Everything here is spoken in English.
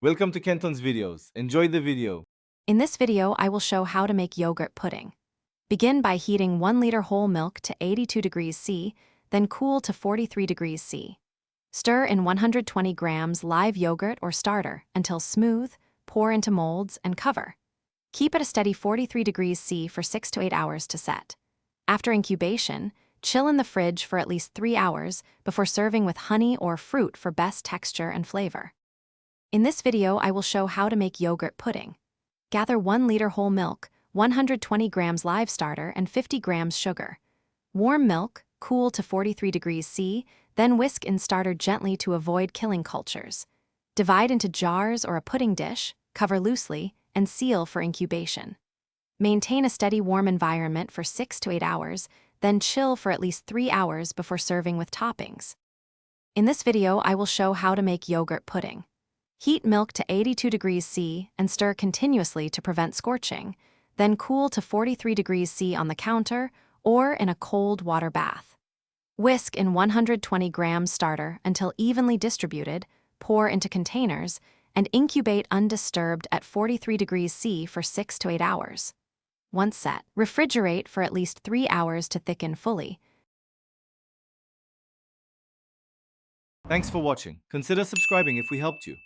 Welcome to Kenton's videos. Enjoy the video. In this video, I will show how to make yogurt pudding. Begin by heating 1 liter whole milk to 82 degrees C, then cool to 43 degrees C. Stir in 120 grams live yogurt or starter until smooth, pour into molds, and cover. Keep at a steady 43 degrees C for 6 to 8 hours to set. After incubation, chill in the fridge for at least 3 hours before serving with honey or fruit for best texture and flavor. In this video, I will show how to make yogurt pudding. Gather 1 liter whole milk, 120 grams live starter, and 50 grams sugar. Warm milk, cool to 43 degrees C, then whisk in starter gently to avoid killing cultures. Divide into jars or a pudding dish, cover loosely, and seal for incubation. Maintain a steady warm environment for 6 to 8 hours, then chill for at least 3 hours before serving with toppings. In this video, I will show how to make yogurt pudding. Heat milk to 82 degrees C and stir continuously to prevent scorching, then cool to 43 degrees C on the counter or in a cold water bath. Whisk in 120 grams starter until evenly distributed, pour into containers, and incubate undisturbed at 43 degrees C for 6 to 8 hours. Once set, refrigerate for at least 3 hours to thicken fully. Thanks for watching. Consider subscribing if we helped you.